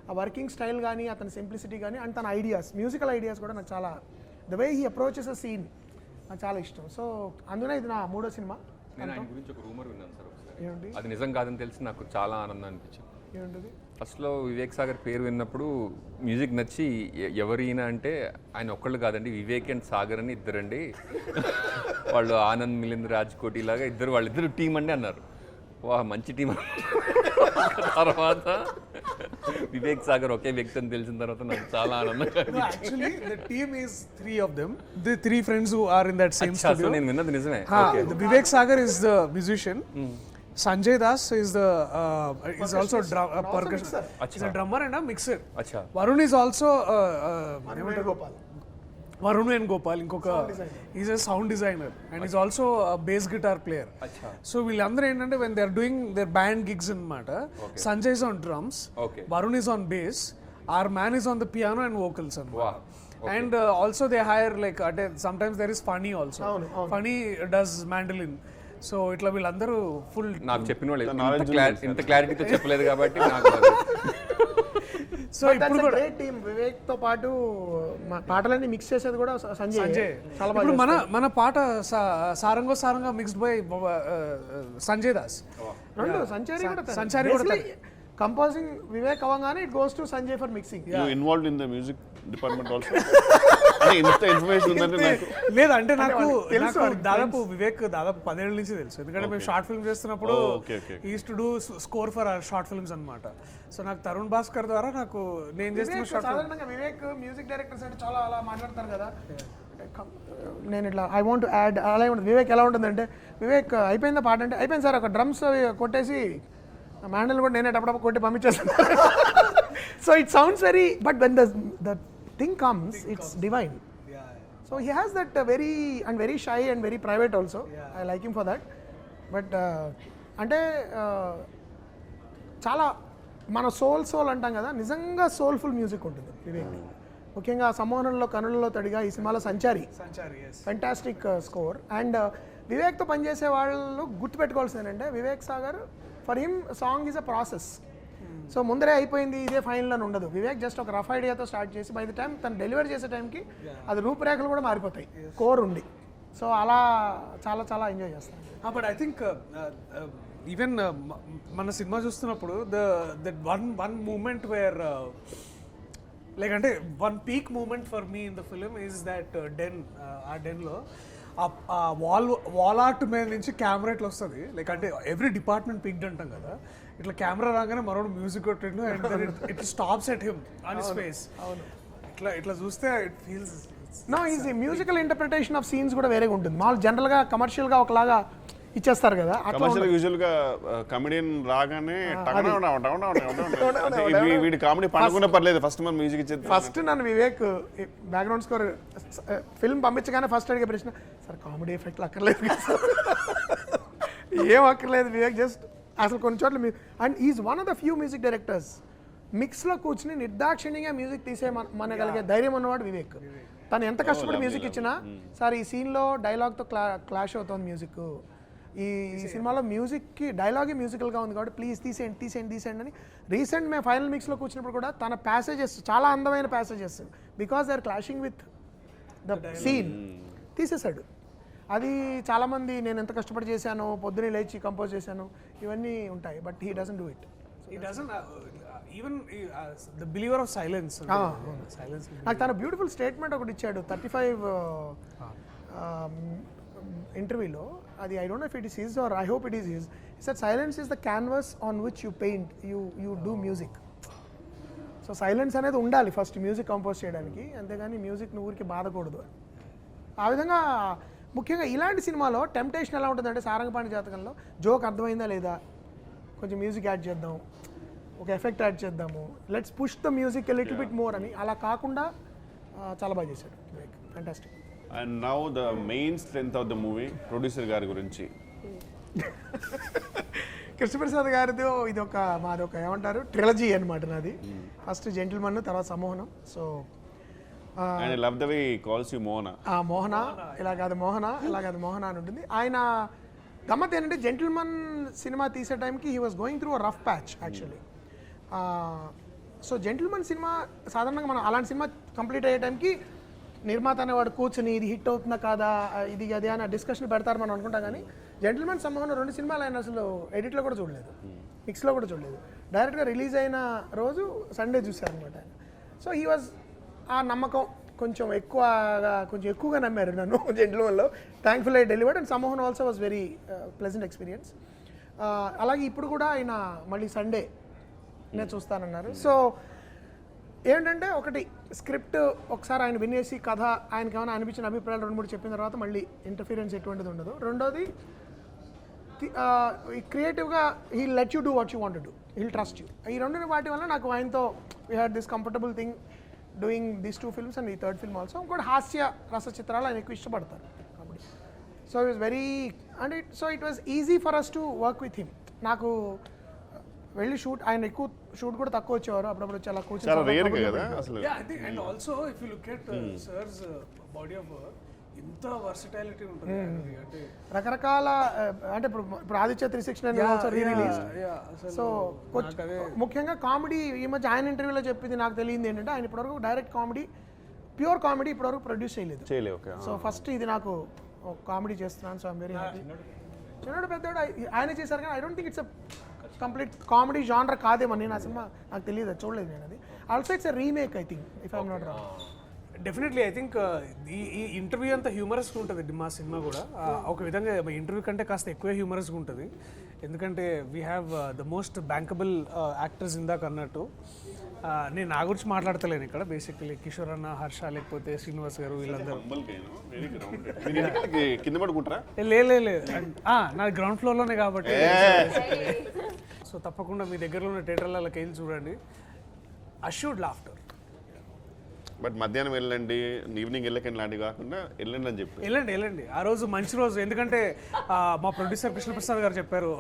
ఆ వర్కింగ్ స్టైల్ కానీ అతని సింప్లిసిటీ కానీ అండ్ తన ఐడియాస్, మ్యూజికల్ ఐడియాస్ కూడా నాకు చాలా, the way he approaches a scene నాకు చాలా ఇష్టం. సో అందులో ఇది నా 3వ సినిమా. నేను ఆయన గురించి ఒక రూమర్ విన్నాను సార్ ఒకసారి. ఏమిటి అది నిజం కాదని తెలిసి నాకు చాలా ఆనందం అనిపించింది. ఏముంటుంది? ఫస్ట్లో వివేక్ సాగర్ పేరు విన్నప్పుడు మ్యూజిక్ నచ్చి ఎవరైనా అంటే ఆయన ఒక్కళ్ళు కాదండి, వివేక్ అండ్ సాగర్ అని ఇద్దరండి, వాళ్ళు ఆనంద్ మిలింద్ రాజ్కోటి లాగా వాళ్ళిద్దరు టీం అండి అన్నారు. వా మంచి టీం. తర్వాత వివేక్ సాగర్ ఒకే వ్యక్తి అని తెలిసిన తర్వాత నాకు చాలా ఆనందంగా. Actually, the team is 3 of them. The 3 friends who are in that same studio. నేను విన్నది నిజమే. The Vivek Sagar is the musician. Sanjay Das is also percussion. He's a drummer and a mixer. అచ్చా. Varun is also Gopal, Varun and Gopal, inkoka, he's a sound designer and he's also a bass guitar player. So వీళ్ళందరూ ఏంటంటే when they're doing their band gigs అన్నమాట, Sanjay is on drums, Varun is on bass, our man is on the piano and vocals అన్నమాట. And also they hire like sometimes there is Funny also. Funny does mandolin. So ఇట్లా వీళ్ళందరూ full నాకు చెప్పిన వాళ్ళు ఇంత క్లారిటీతో చెప్పలేదు కాబట్టి నాకు సో ఇప్పుడు కూడా గ్రేట్ టీమ్. వివేక్ తో పాటు పాటలన్నీ మిక్స్ చేసేది కూడా సంజయ్. చాలా ఇప్పుడు మన పాట సారంగా మిక్స్డ్ బై సంజయ్ దాస్. సంచారి కూడా కంపోజింగ్ వివేక్ అవ్వగానే it goes to Sanjay for mixing. You involved in the music department also. అంటే ఇంత ఇన్ఫర్మేషన్ ఉందంటే నాకు లేదు. అంటే నాకు దాదాపు వివేక్ దాదాపు 10 ఏళ్ల నుంచి తెలుసు. ఎందుకంటే మేము షార్ట్ ఫిల్మ్ చేస్తున్నప్పుడు is to do score for short films అన్నమాట. సో నాకు తరుణ్ భాస్కర్ ద్వారా నాకు నేను చేస్తున్న షార్ట్ సాధారణంగా వివేక్ మ్యూజిక్ డైరెక్టర్స్ అంటే చాలా అలా మాట్లాడతారు కదా. నేను ఇట్లా ఐ వాంట్ యాడ్ అలా ఉంటుంది. వివేక్ ఎలా ఉంటుందంటే, వివేక్ అయిపోయిందా పాట అంటే అయిపోయింది సార్, ఒక డ్రమ్స్ కొట్టేసి మ్యాండల్ కూడా నేనే అప్పుడప్పుడు కొట్టి పంపించేస్తాను. So it sounds very, but when the thing comes it's divine. So he has that very shy and very private also. I like him for that. But అంటే చాలా మన సోల్ అంటాం కదా, నిజంగా సోల్ఫుల్ మ్యూజిక్ ఉంటుంది వివేక్. ముఖ్యంగా సమ్మోహనంలో కనులలో తడిగా ఈ సినిమాలో సంచారి ఫెంటాస్టిక్ స్కోర్. అండ్ వివేక్తో పనిచేసే వాళ్ళు గుర్తుపెట్టుకోవాల్సింది ఏంటంటే, Vivek Sagar for him song is a process. So ముందరే అయిపోయింది ఇదే ఫైనల్ అని ఉండదు. వివేక్ జస్ట్ ఒక రఫ్ ఐడియాతో స్టార్ట్ చేసి బై ది టైం తను డెలివరీ చేసే టైంకి అది రూపురేఖలు కూడా మారిపోతాయి కోర్ ఉండి. సో అలా చాలా చాలా ఎంజాయ్ చేస్తాను. బట్ ఐ థింక్ ఈవెన్ మన సినిమా చూస్తున్నప్పుడు that one moment where like అంటే one peak moment for me in the film is that ఆ డెన్లో ఆ వాల్ ఆర్ట్ మీద నుంచి కెమెరా ఇట్లా వస్తుంది. లైక్ అంటే ఎవ్రీ డిపార్ట్మెంట్ పిక్డ్ అంటాం కదా, ఇట్లా కెమెరా రాగానే మరో మ్యూజిక్ కొట్టిండు and then it stops at him on his face. ఇట్లా చూస్తే it feels no easy. Musical interpretation of scenes కూడా వేరేగా ఉంటుంది. మామూలు జనరల్గా కమర్షియల్గా ఒకలాగా ఇచ్చేస్తారు కదా. యూజువల్ గా కమెడియన్ రాగానే వీడి కామెడీ పండుకునే పర్లేదు, ఫస్ట్ మనం మ్యూజిక్ ఇచ్చేది. ఫస్ట్ నన్ను వివేక్ బ్యాక్గ్రౌండ్ స్కోర్ ఫిల్మ్ పంపించగానే ఫస్ట్ అడిగే ప్రశ్న, సార్ కామెడీ ఎఫెక్ట్లు అక్కర్లేదు ఏం అక్కర్లేదు వివేక్, జస్ట్ అసలు కొన్ని చోట్ల and is one of the few music directors మిక్స్లో కూర్చుని నిర్దాక్షిణ్యంగా మ్యూజిక్ మనగలిగే ధైర్యం ఉన్నవాడు వివేక్. తను ఎంత కష్టపడి మ్యూజిక్ ఇచ్చినా, సార్ ఈ సీన్లో డైలాగ్తో క్లాష్ అవుతుంది మ్యూజిక్, ఈ సినిమాలో మ్యూజిక్కి డైలాగే మ్యూజికల్గా ఉంది కాబట్టి ప్లీజ్ తీసేయండి అని రీసెంట్ మేము ఫైనల్ మిక్స్లో కూర్చున్నప్పుడు కూడా తన ప్యాసేజెస్ చాలా అందమైన passages because they are clashing with the scene తీసేశాడు. అది చాలామంది నేను ఎంత కష్టపడి చేశాను, పొద్దునే లేచి కంపోజ్ చేశాను, ఇవన్నీ ఉంటాయి. But he doesn't do it. Even the believer of silence. నాకు తన బ్యూటిఫుల్ స్టేట్మెంట్ ఒకటి ఇచ్చాడు 35 ఇంటర్వ్యూలో. అది I don't no if it is his are I hope it is his. He said silence is the canvas on which you paint, you do music. So silence అనేది ఉండాలి first music compose చేయడానికి, అంతేగాని music ఊరికి బాధకూడదు. ఆ విధంగా ముఖ్యంగా ఇలాంటి సినిమాలో టెంప్టేషన్ ఎలా ఉంటుందంటే, సారంగపాణి జాతకంలో జోక్ అర్థమైందా లేదా, కొంచెం మ్యూజిక్ యాడ్ చేద్దాం, ఒక ఎఫెక్ట్ యాడ్ చేద్దాము, let's push the music a little bit more అని. అలా కాకుండా చాలా బాగా చేశాడు, fantastic. And now the main strength of the movie, producer గారి గురించి. కృష్ణప్రసాద్ గారితో ఇది మాది ఒక ఏమంటారు ట్రిలజీ అనమాట. నాది ఫస్ట్ జెంటిల్మన్, తర్వాత Sammohanam. So I love the way he calls you Mohana. Mohana ఇలా కాదు మోహన, ఇలా కాదు మోహన అని ఉంటుంది. ఆయన గమ్మత్ ఏంటంటే జెంటిల్మన్ సినిమా తీసే టైంకి he was going through a rough patch actually. So gentleman cinema సాధారణంగా మనం అలాంటి సినిమా కంప్లీట్ అయ్యే టైంకి నిర్మాత అనేవాడు కూర్చుని ఇది హిట్ అవుతుందా కాదా ఇది అది అని డిస్కషన్ పెడతారు మనం అనుకుంటాం. కానీ జెంటిల్మన్ సంబంధం 2 సినిమాలు ఆయన అసలు ఎడిట్లో కూడా చూడలేదు, మిక్స్లో కూడా చూడలేదు. డైరెక్ట్గా రిలీజ్ అయిన రోజు సండే చూశారనమాట ఆయన. సో హీ వాజ్ ఆ నమ్మకం కొంచెం ఎక్కువగా నమ్మారు నన్ను జెంటిల్మన్లో. Thankful I delivered and Sammohan also was very pleasant experience. అలాగే ఇప్పుడు కూడా ఆయన మళ్ళీ సండే నేను చూస్తానన్నారు. సో ఏంటంటే ఒకటి స్క్రిప్ట్ ఒకసారి ఆయన వినేసి కథ ఆయనకి ఏమైనా అనిపించిన అభిప్రాయాలు 2-3 చెప్పిన తర్వాత మళ్ళీ ఇంటర్ఫీరెన్స్ ఎటువంటిది ఉండదు. రెండోది క్రియేటివ్గా he let you do what you want to do, he'll trust you. ఈ 2 వాటి వల్ల నాకు ఆయనతో we had this comfortable thing doing these 2 films and ఈ 3rd ఫిల్మ్ ఆల్సో. ఇంకోటి హాస్య రస చిత్రాలు ఆయన ఎక్కువ ఇష్టపడతారు కాబట్టి so it was very and it was easy for us to work with him. నాకు వెళ్ళి షూట్ ఆయన ఎక్కువ షూట్ కూడా తక్కువ వచ్చేవారు, అప్పుడప్పుడు చాలా చాలా రేర్ కూర్చొని కదా అసలు. Yeah, I think, and also if you look at sir's body of work, ఇంత వర్సిటాలిటీ ఉంటుంది ఆయనది. అంటే రకరకాల అంటే ఇప్పుడు Aditya 369 also re release. So ముఖ్యంగా కామెడీ ఈ మధ్య ఆయన ఇంటర్వ్యూలో చెప్పింది నాకు తెలియంది ఏంటంటే ఆయన ఇప్పటివరకు డైరెక్ట్ కామెడీ ప్యూర్ కామెడీ ఇప్పటివరకు ప్రొడ్యూస్ చేయలేదు. సో ఫస్ట్ ఇది నాకు కామెడీ చేస్తున్నాను. So I'm very happy. చిన్నోడు పెద్దోడు ఆయన చేశారు కానీ I don't think it's complete comedy genre కాదేమో. నేను ఆ సినిమా నాకు తెలియదు, చూడలేదు నేను అది. Also it's a remake I think if I'm not wrong. Definitely I think ఈ ఇంటర్వ్యూ అంతా హ్యూమరస్గా ఉంటుంది మా సినిమా కూడా. ఒక విధంగా ఇంటర్వ్యూ కంటే కాస్త ఎక్కువే హ్యూమరస్గా ఉంటుంది. ఎందుకంటే we have the most bankable actors ఇందాక అన్నట్టు. నేను నా గురించి మాట్లాడతలేను ఇక్కడ. బేసికలీ కిషోర్ అన్న, హర్ష, లేకపోతే శ్రీనివాస్ గారు వీళ్ళందరూ. కింద పడుకుంటారా? లేదు నాది గ్రౌండ్ ఫ్లోర్లోనే కాబట్టి. సో తప్పకుండా మీ దగ్గరలో ఉన్న థియేటర్లకి వెళ్ళి చూడండి. Assured laughter. బట్ మధ్యాహ్నం వెళ్ళండి, ఈవినింగ్ వెళ్ళకండి లాంటివి కాకుండా వెళ్ళండి అని చెప్పి. వెళ్ళండి ఆ రోజు మంచి రోజు. ఎందుకంటే మా ప్రొడ్యూసర్ కృష్ణప్రసాద్ గారు చెప్పారు,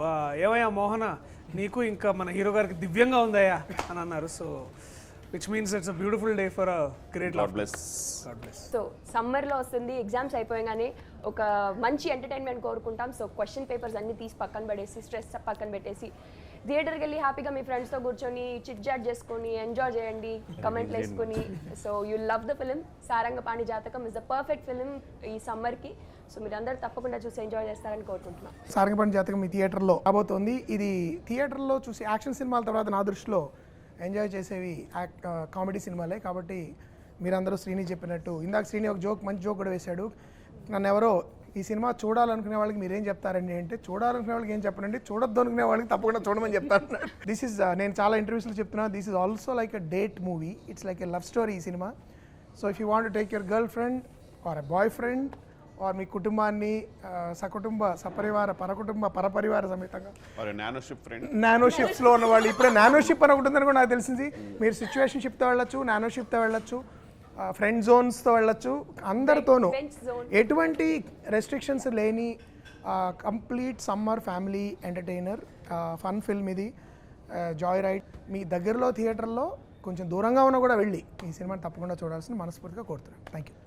ఏమయ్యా మోహన నీకు ఇంకా మన హీరో గారికి దివ్యంగా ఉందయ్యా అని అన్నారు. So which means it's a beautiful day for a great God bless. So సమ్మర్లో వస్తుంది, ఎగ్జామ్స్ అయిపోయాగానే ఒక మంచి ఎంటర్టైన్మెంట్ కోరుకుంటాం. సో క్వశ్చన్ పేపర్స్ అన్ని తీసి పక్కన పడేసి, స్ట్రెస్ పక్కన పెట్టేసి థియేటర్కి వెళ్ళి హ్యాపీగా మీ ఫ్రెండ్స్తో కూర్చొని చిట్ చాట్ చేసుకొని ఎంజాయ్ చేయండి, కమెంట్లు వేసుకొని. So you love the film. Sarangapani జాతకం ఇస్ ద పర్ఫెక్ట్ ఫిలిం ఈ సమ్మర్కి. సో మీరు అందరూ తప్పకుండా చూసి ఎంజాయ్ చేస్తారని కోరుకుంటున్నాం. సారంగపాణి జాతకం ఈ థియేటర్లో రాబోతోంది. ఇది థియేటర్లో చూసి యాక్షన్ సినిమాల తర్వాత నా దృష్టిలో ఎంజాయ్ చేసేవి కామెడీ సినిమాలే. కాబట్టి మీరందరూ శ్రీని చెప్పినట్టు ఇందాక శ్రీని ఒక మంచి జోక్ కూడా వేశాడు. నన్ను ఎవరో ఈ సినిమా చూడాలనుకునే వాళ్ళకి మీరేం చెప్తారండి అంటే, చూడాలనుకునే వాళ్ళకి ఏం చెప్పనండి, చూడొద్దు అనుకునే వాళ్ళకి తప్పకుండా చూడమని చెప్తాను. దిస్ ఇస్ నేను చాలా ఇంటర్వ్యూస్లో చెప్తున్నా, this is also like a date movie. It's like a love story ఈ సినిమా. So if you want to take your girl friend or a boy friend or మీ కుటుంబాన్ని సపరివార పరపరివార సమేతంగా నానో షిప్స్లో ఉన్న వాళ్ళు, ఇప్పుడే నానో షిప్ అని ఒకటి ఉందని కూడా నాకు తెలిసింది. మీరు సిచ్యువేషన్ షిప్తో వెళ్ళొచ్చు, నానో షిప్తో వెళ్ళొచ్చు, ఫ్రెండ్ జోన్స్తో వెళ్ళొచ్చు, అందరితోనూ ఎటువంటి రెస్ట్రిక్షన్స్ లేని complete summer family entertainer fun film ఇది. జాయ్ రైడ్ మీ దగ్గరలో థియేటర్లో కొంచెం దూరంగా ఉన్నా కూడా వెళ్ళి ఈ సినిమాని తప్పకుండా చూడాల్సిన మనస్ఫూర్తిగా కోరుతున్నాను. Thank you.